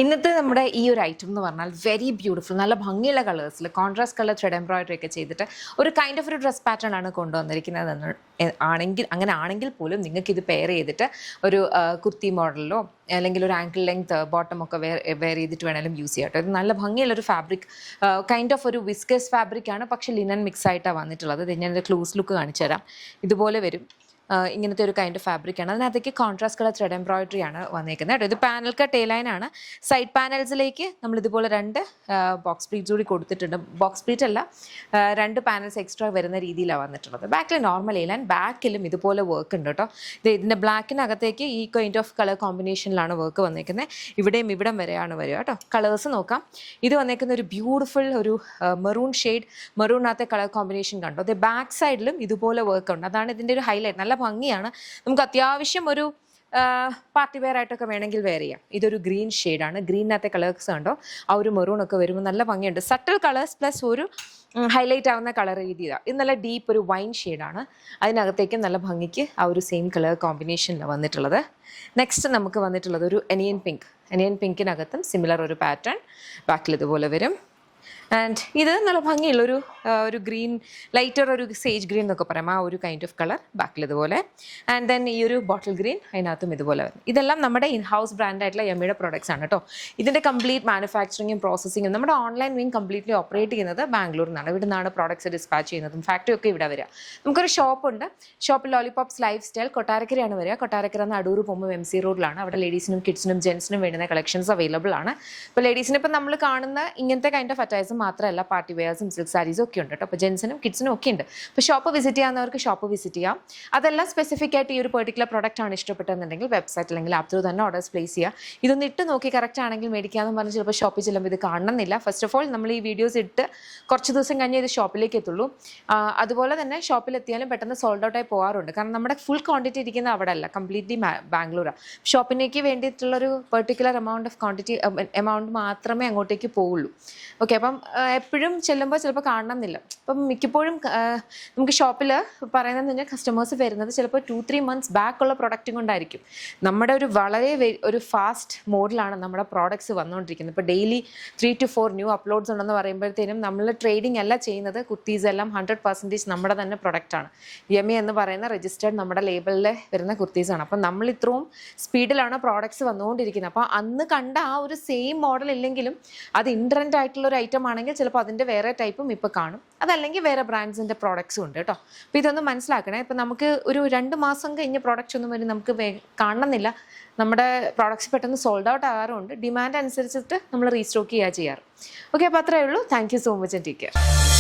ഇന്നത്തെ നമ്മുടെ ഈ ഒരു ഐറ്റം എന്ന് പറഞ്ഞാൽ വെരി ബ്യൂട്ടിഫുൾ, നല്ല ഭംഗിയുള്ള കളേഴ്സിൽ കോൺട്രാസ്റ്റ് കളർ ത്രെഡ് എംബ്രോയിഡറി ഒക്കെ ചെയ്തിട്ട് ഒരു കൈൻഡ് ഓഫ് ഒരു ഡ്രസ് പാറ്റേൺ ആണ് കൊണ്ടുവന്നിരിക്കുന്നത് അങ്ങനെ ആണെങ്കിൽ പോലും നിങ്ങൾക്ക് ഇത് പെയർ ചെയ്തിട്ട് ഒരു കുർത്തി മോഡലിലോ അല്ലെങ്കിൽ ഒരു ആങ്കിൾ ലെങ്ത് ബോട്ടം ഒക്കെ വെയർ ചെയ്തിട്ട് വേണമെങ്കിലും യൂസ് ചെയ്യാം കേട്ടോ. ഇത് നല്ല ഭംഗിയുള്ളൊരു ഫാബ്രിക്, കൈൻഡ് ഓഫ് ഒരു വിസ്കസ് ഫാബ്രിക് ആണ്, പക്ഷേ ലിനൻ മിക്സ് ആയിട്ടാണ് വന്നിട്ടുള്ളത്. ഇത് ഞാൻ ക്ലോസ് ലുക്ക് കാണിച്ചു തരാം. ഇതുപോലെ വരും, ഇങ്ങനത്തെ ഒരു കൈൻഡ് ഓഫ് ഫാബ്രിക്കാണ്. അതിനകത്തേക്ക് കോൺട്രാസ്റ്റ് കളർ ത്രെഡ് എംബ്രോയിഡറി ആണ് വന്നേക്കുന്നത് കേട്ടോ. ഇത് പാനൽ കട്ട് എ ലൈൻ ആണ്. സൈഡ് പാനൽസിലേക്ക് നമ്മൾ ഇതുപോലെ രണ്ട് ബോക്സ് പ്ലീറ്റ്സ് കൂടി കൊടുത്തിട്ടുണ്ട്. ബോക്സ് പ്ലീറ്റ് അല്ല, രണ്ട് പാനൽസ് എക്സ്ട്രാ വരുന്ന രീതിയിലാണ് വന്നിട്ടുള്ളത്. ബാക്കിൽ നോർമൽ എ ലൈൻ, ബാക്കിലും ഇതുപോലെ വർക്ക് ഉണ്ട് കേട്ടോ. ഇതിൻ്റെ ബ്ലാക്കിനകത്തേക്ക് ഈ കൈൻഡ് ഓഫ് കളർ കോമ്പിനേഷനിലാണ് വർക്ക് വന്നേക്കുന്നത്. ഇവിടെയും ഇവിടം വരെയാണ് വരിക കേട്ടോ. കളേഴ്സ് നോക്കാം. ഇത് വന്നേക്കുന്ന ഒരു ബ്യൂട്ടിഫുൾ ഒരു മെറൂൺ ഷെയ്ഡ്, മെറൂണിനകത്തെ കളർ കോമ്പിനേഷൻ കണ്ടോ. അത് ബാക്ക് സൈഡിലും ഇതുപോലെ വർക്ക് ഉണ്ട്. അതാണ് ഇതിൻ്റെ ഒരു ഹൈലൈറ്റ്. നല്ല ഭംഗിയാണ്. നമുക്ക് അത്യാവശ്യം ഒരു പാർട്ടി വെയർ ആയിട്ടൊക്കെ വേണമെങ്കിൽ വെയർ ചെയ്യാം. ഇതൊരു ഗ്രീൻ ഷെയ്ഡാണ്. ഗ്രീനിനകത്തെ കളേഴ്സ് കണ്ടോ, ആ ഒരു മെറൂൺ ഒക്കെ വരുമ്പോൾ നല്ല ഭംഗിയുണ്ട്. സട്ടിൽ കളേഴ്സ് പ്ലസ് ഒരു ഹൈലൈറ്റ് ആവുന്ന കളർ രീതിയാണ്. ഇത് നല്ല ഡീപ്പ് ഒരു വൈൻ ഷെയ്ഡാണ്. അതിനകത്തേക്ക് നല്ല ഭംഗിക്ക് ആ ഒരു സെയിം കളർ കോമ്പിനേഷനിലാണ് വന്നിട്ടുള്ളത്. നെക്സ്റ്റ് നമുക്ക് വന്നിട്ടുള്ളത് ഒരു എനിയൻ പിങ്ക്. എനിയൻ പിങ്കിനകത്തും സിമിലർ ഒരു പാറ്റേൺ ബാക്കിൽ ഇതുപോലെ വരും. ആൻഡ് ഇത് നല്ല ഭംഗിയുള്ളൊരു ഒരു ഗ്രീൻ, ലൈറ്റർ ഒരു സേജ് ഗ്രീൻ എന്നൊക്കെ പറയാം, ആ ഒരു കൈൻഡ് ഓഫ് കളർ ബാക്കിൽ ഇതുപോലെ. ആൻഡ് ദെൻ ഈ ഒരു ബോട്ടിൽ ഗ്രീൻ അതിനകത്തും ഇതുപോലെ വരും. ഇതെല്ലാം നമ്മുടെ ഇൻ ഹൗസ് ബ്രാൻഡായിട്ടുള്ള യമ്മിയുടെ പ്രോഡക്ട്സ് ആണ് കേട്ടോ. ഇതിൻ്റെ കംപ്ലീറ്റ് മാനുഫാക്ചറിങ്ങും പ്രോസസ്സിങ്ങും നമ്മുടെ ഓൺലൈൻ വിങ് കംപ്ലീറ്റ്ലി ഓപ്പറേറ്റ് ചെയ്യുന്നത് ബാംഗ്ലൂരിൽ നിന്നാണ്. ഇവിടെ നിന്നാണ് പ്രോഡക്ട്സ് ഡിസ്പാച്ച് ചെയ്യുന്നതും ഫാക്ടറി ഒക്കെ ഇവിടെ വരിക. നമുക്കൊരു ഷോപ്പുണ്ട്. ഷോപ്പിൽ ലോലിപോപ്സ് ലൈഫ് സ്റ്റൈൽ കൊട്ടാരക്കരയാണ് വരിക. കൊട്ടാരക്കര നിന്ന് അടൂർ പോകുമ്പോൾ MC റോഡിലാണ്. അവിടെ ലേഡീസിനും കിഡ്സിനും ജെൻസിനും വേണ്ടുന്ന കളക്ഷൻസ് അവൈലബിൾ ആണ്. ഇപ്പോൾ ലേഡീസിന് ഇപ്പം നമ്മൾ കാണുന്ന ഇങ്ങനത്തെ കൈൻഡ് ഓഫ് അറ്റൈസും മാത്രമല്ല, പാർട്ടി വെയർസും സിൽക്ക് സാരീസും ഒക്കെ ഉണ്ട് കേട്ടോ. അപ്പോൾ ജെൻസിനും കിഡ്സിനും ഒക്കെ ഉണ്ട്. അപ്പോൾ ഷോപ്പ് വിസിറ്റ് ചെയ്യാവുന്നവർക്ക് ഷോപ്പ് വിസിറ്റ് ചെയ്യാം. അതെല്ലാം സ്പെസിഫിക് ആയിട്ട് ഈ ഒരു പെർട്ടിക്കുലർ പ്രൊഡക്റ്റ് ആണ് ഇഷ്ടപ്പെട്ടതെന്നുണ്ടെങ്കിൽ വെബ്സൈറ്റ് അല്ലെങ്കിൽ ആപ്പ് ത്രൂ തന്നെ ഓർഡേഴ്സ് പ്ലേസ് ചെയ്യുക. ഇതൊന്ന് ഇട്ട് നോക്കി കറക്റ്റ് ആണെങ്കിൽ മേടിക്കാമെന്ന് പറഞ്ഞ് ചിലപ്പോൾ ഷോപ്പിൽ ചെല്ലുമ്പോൾ ഇത് കാണണമെന്നില്ല. ഫസ്റ്റ് ഓഫ് ഓൾ നമ്മൾ ഈ വീഡിയോസ് ഇട്ട് കുറച്ച് ദിവസം കഴിഞ്ഞ് ഇത് ഷോപ്പിലേക്ക് എത്തുള്ളൂ. അതുപോലെ തന്നെ ഷോപ്പിലെത്തിയാലും പെട്ടെന്ന് സോൾഡ് ഔട്ടായി പോകാറുണ്ട്. കാരണം നമ്മുടെ ഫുൾ ക്വാണ്ടിറ്റി ഇരിക്കുന്നത് അവിടെ അല്ല, കംപ്ലീറ്റ്ലി ബാംഗ്ലൂരാണ്. ഷോപ്പിലേക്ക് വേണ്ടിയിട്ടുള്ളൊരു പെർട്ടിക്കുലർ എമൗണ്ട് മാത്രമേ അങ്ങോട്ടേക്ക് പോവുള്ളൂ. ഓക്കെ, അപ്പം എപ്പോഴും ചെല്ലുമ്പോൾ ചിലപ്പോൾ കാണണമെന്നില്ല. അപ്പം മിക്കപ്പോഴും നമുക്ക് ഷോപ്പിൽ പറയുന്നതെന്ന് പറഞ്ഞാൽ കസ്റ്റമേഴ്സ് വരുന്നത് ചിലപ്പോൾ 2-3 months ബാക്കുള്ള പ്രൊഡക്റ്റും കൊണ്ടായിരിക്കും. നമ്മുടെ ഒരു വളരെ ഒരു ഫാസ്റ്റ് മോഡിലാണ് നമ്മുടെ പ്രോഡക്ട്സ് വന്നുകൊണ്ടിരിക്കുന്നത്. ഇപ്പോൾ ഡെയിലി 3 to 4 ന്യൂ അപ്ലോഡ്സ് ഉണ്ടെന്ന് പറയുമ്പോഴത്തേനും നമ്മൾ ട്രേഡിംഗ് അല്ല ചെയ്യുന്നത്. കുർത്തീസ് എല്ലാം 100% നമ്മുടെ തന്നെ പ്രൊഡക്റ്റാണ്. യമി എന്ന് പറയുന്ന രജിസ്റ്റേർഡ് നമ്മുടെ ലേബലിൽ വരുന്ന കുർത്തീസാണ്. അപ്പം നമ്മൾ ഇത്രയും സ്പീഡിലാണ് പ്രോഡക്ട്സ് വന്നുകൊണ്ടിരിക്കുന്നത്. അപ്പോൾ അന്ന് കണ്ട ആ ഒരു സെയിം മോഡൽ ഇല്ലെങ്കിലും അത് ഇൻട്രെൻഡ് ആയിട്ടുള്ള ഒരു ഐറ്റം ആണെങ്കിൽ ചിലപ്പോൾ അതിൻ്റെ വേറെ ടൈപ്പും ഇപ്പോൾ കാണും. അതല്ലെങ്കിൽ വേറെ ബ്രാൻഡ്സിൻ്റെ പ്രോഡക്ട്സും ഉണ്ട് കേട്ടോ. അപ്പോൾ ഇതൊന്ന് മനസ്സിലാക്കണേ. ഇപ്പോൾ നമുക്ക് ഒരു 2 മാസം കഴിഞ്ഞ പ്രോഡക്റ്റ്സ് ഒന്നും വരും നമുക്ക് കാണണമെന്നില്ല. നമ്മുടെ പ്രോഡക്ട്സ് പെട്ടെന്ന് സോൾഡ് ഔട്ട് ആകാറുണ്ട്. ഡിമാൻഡ് അനുസരിച്ചിട്ട് നമ്മൾ റീസ്റ്റോക്ക് ചെയ്യാറ്. ഓക്കെ, അപ്പോൾ അത്രയേ ഉള്ളൂ. Thank you so much and take care.